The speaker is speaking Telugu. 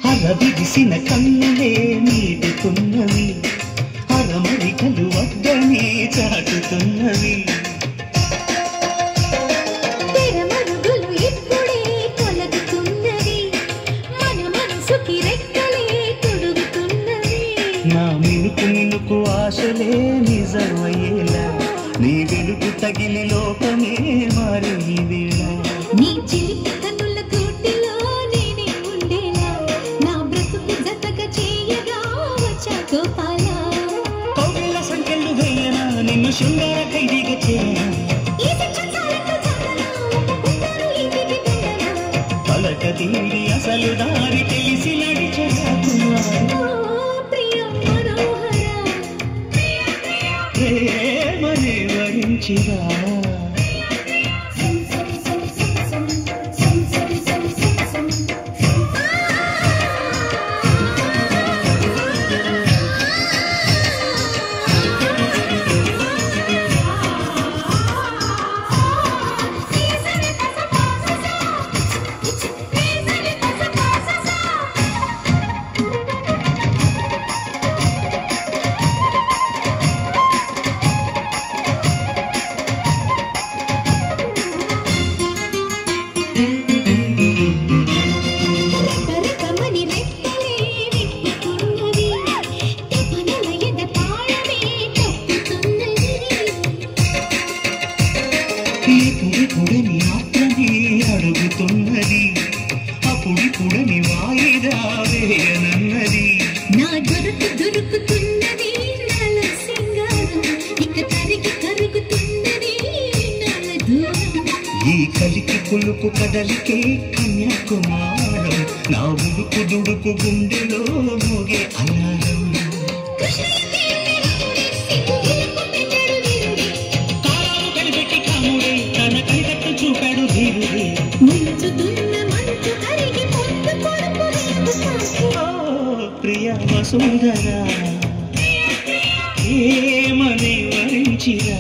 అరవిగిసిన కన్నులే నీటుతున్నవి, అరమరికలు వద్దని చాటుతున్నవి. తెరమరుగులు ఇప్పుడే కొలగుతున్నవి, మన మనసుకి రెక్కలే తొడుగుతున్నవి. నా మినుకు మినుకు ఆశలే నిజమయ్యేలా, నీ వెలుగు తగిలి లోకమే మారి వేళ. నీ చిలిపి కన్నుల కోటిలో నేనే ఉండేలా, నా బ్రతుకు జతక చేయగా వచ్చా గోపాల. కౌగిళ్ళ సంఖ్యలు వేయనా, నిన్ను శృంగార ఖైదీగా చేయనా, ఈ శిక్ష చాలంటూ చాలనా, ఒప్పుకుంటాను ఇంటికి వెళ్ళనా. పలక తీరి అసలు దారి తెలిసి నడిచే రాకుమారు. ఓ ప్రియ మనోహర, ప్రేమనే వరించిరా. రకరకమని రెక్కలే విప్పుతున్నవి, తపనల ఎద తాళమే తప్పుతున్నది. ఇప్పుడిప్పుడని ఆత్మని అడుగుతున్నది, అప్పుడిప్పుడని వాయిదా వేయనన్నది. నా దొరుకుతున్నది నాల సింగారం, ఇక తరిగి కరుగుతున్నది నాల దూరం. ఈ కలికి కులుకు కదలికే కన్యాకుమారం, నా ఉడుకు దుడుకు గుండెలో మోగే అలారం. కారాలు కనిపెట్టి కాముడే తన కనికట్టు చూపాడు ధీరుడే. ముంచుతున్న మంచు కరిగి పొద్దు పొడుపు రేపు ఓ ప్రియ వసుంధరా, ఏమని వరించిరా.